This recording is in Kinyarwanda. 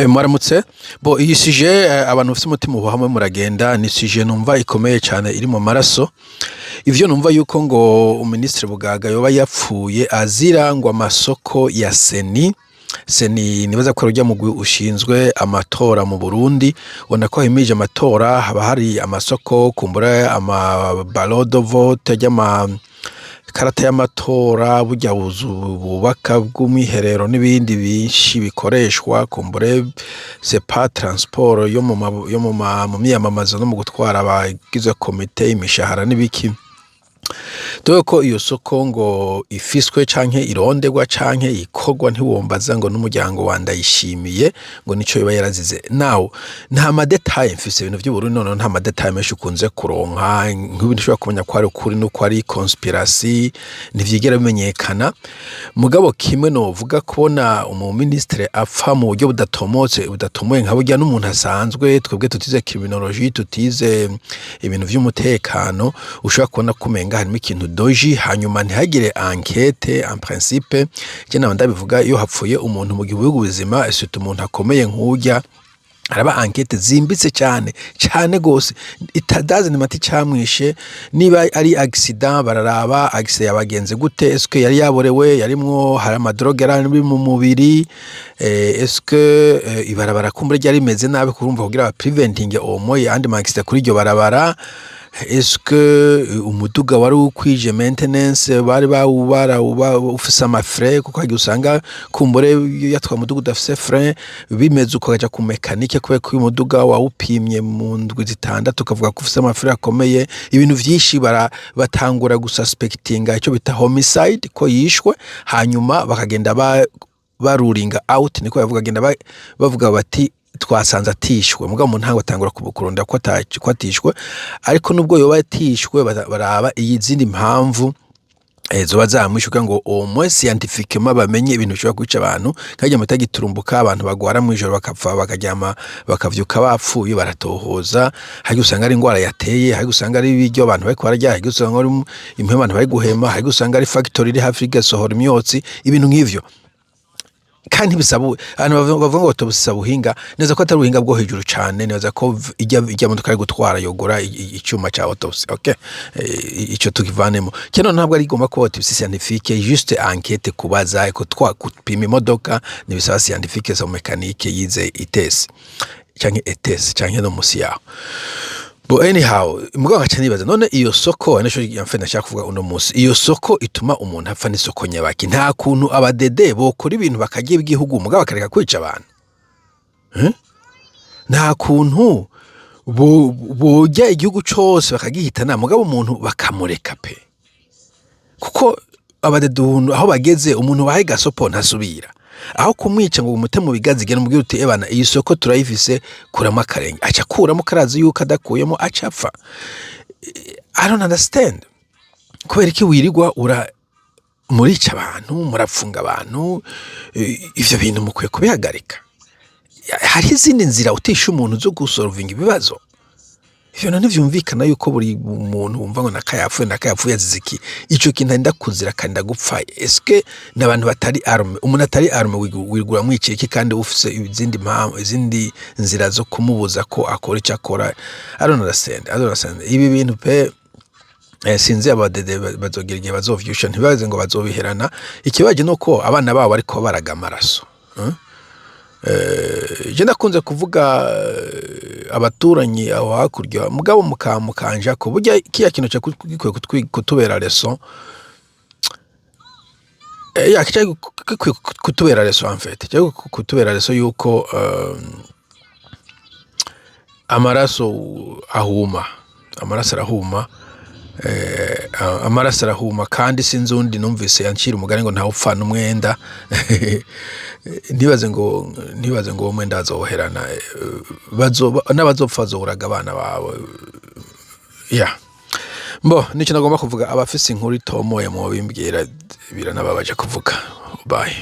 Mwaramutse bo iyi sije abantu bafite umutima uhamwe muragenda ni sije numva ikomeye cyane iri mu maraso ivyo numva yuko ngo uministre Bugaga yoba yapfuye azira ngo amasoko ya Seni nibaza ko rujya mugwi ushinzwe amatora mu Burundi ubona ko himije amatora haba hari amasoko kumbura ama ballot de vote y'ama karata y'amatora burya bubaka bw'umwiherero n'ibindi binshi bikoreshwa kumbure c'est pas transport yo mu miyamamazo no mu gutwara abagize komite imishahara n'ibiki dore ko iyo soko ngo ifiswe canke ironderwa canke ikorwa ntiwombaza ngo n'umuryango wandayishimiye ngo nico yoba yarazize nawo nta madetail mfise ibintu by'Uburundi none nta madetail menshi ukunze kuronka nk'ibintu ushobora kumenya ko ari ukuri no ko ari conspiracy ntivyigera bimenyekana mugabo kimwe no vuga kubona umuministre apfa mu buryo budatomoye nka burya n'umuntu asanzwe twebwe tutize criminologie tutize ibintu vy'umutekano ushobora kubona kumenga harimo ikintu doji hanyuma ntihagire enquête en principe je nawe ndabivuga iyo hapfuye umuntu mu gihugu buzima surtout umuntu akomeye nk'urya araba enquête zimbitse cyane gose itadaze ni mati camwishe niba ari accident bararaba accident yabagenze gute eske yari yaborewe yarimwo hari amadrogue ari mu mubiri eske ibarabara kumbure ryari rimeze nabi kurumva kugira preventing omoye andi accident kuri iryo barabara eske umuduga wari ukwije maintenance bari bawubara ufise amafre kuko hagiye usanga kumbure yatwa umuduga udafise frein bimeze uko gaja ku mekanike kubera ko umuduga wawupimye mu ndwi zitandatu ukavuga ko ufise amafre akomeye ibintu vyinshi batangura gususpectinga ico bita homicide ko yishwe hanyuma bakagenda baruringa out niko bavuga genda bavuga bati twasanze atishwe mugabo mu ntango atangura kubukurunda ko atishwe ariko nubwo yoba atishwe baraba izindi mpamvu zoba zamwishuka ngo moins scientifiquement bamenye ibintu bishobora kwica abantu kajya mutagiturumbuka abantu bagwara mu ijoro bakapfa bakaryama bakavyuka bapfuye baratohoza hari usanga ari ingwara yateye hari usanga ari ibiryo abantu bariko bararya hari usanga ari impwe abantu bari guhema hari usanga ari factory iri hafi igasohora imyotsi ibintu nk'ivyo kandi bisabu abantu bavuga ngo tobusaba uhinga neza ko atari uhinga bwo hejuru cyane neza ko ijya modoka yo gutwara yogora icyuma cya autopsy okay ico tukivanemo cyane ntabwo ari igomba ko autopsy scientifique juste enquête kubaza ko twakupima imodoka nibisaba scientifique zo mécanique yize itesi cyangwa etesi cyangwa no musi yaho But anyhow, mugabo gacha nibaza none iyo soko anesho yamfe nashaka kuvuga uno musi iyo soko ituma umuntu apfa n'isoko nyabaki nta kuntu abadede bokora ibintu bakagiye bw'igihugu mugabo bakareka kwica abantu nta kuntu bojya igihugu cyose bakagihitana mugabo umuntu bakamureka pe kuko abadede aho bageze umuntu bahe gasopo ntasubira aho kumwica ngo umute mu bigazi gena mubwira uti ebana iyi soko turayifise kuramo akarenge aca kuramo karazi yuko adakuyemo acapfa I don't understand kubera iki wirirwa murica abantu murapfunga abantu ivyo bintu mukwiye kubihagarika hari izindi nzira utisha umuntu zo gusolvinga ibibazo ivyo none vyumvikana yuko buri muntu wumva ngo nakayapfuye aziziki ico kintu ndakuzira kandi gupfa eske nabantu batari arme umuntu atari arme wigura mwiciki kandi ufise izindi nzira zo kumubuza ko akora icyo akora I don't understand ibi bintu pe sinzi abadede bazogira igihe bazovyusha ntibaze ngo bazobiherana ikibaje nuko abana babo ariko baraga amaraso je nakunze kuvuga abaturanyi aho hakurya mugabo mukanja ko burya kiya kintu cyo kutubera leçon kutubera leçon en fait cyo kutubera leçon yuko amaraso arahuma kandi sinzundi numvise yancira umugani ngo ntawe upfa n'umwenda ntibaze ngo umwenda azoherana n'abazopfa zoraga abana bawe mbo nico nagomba kuvuga abafise inkuru itomoye mu bimbwira biranababaje kuvuga bye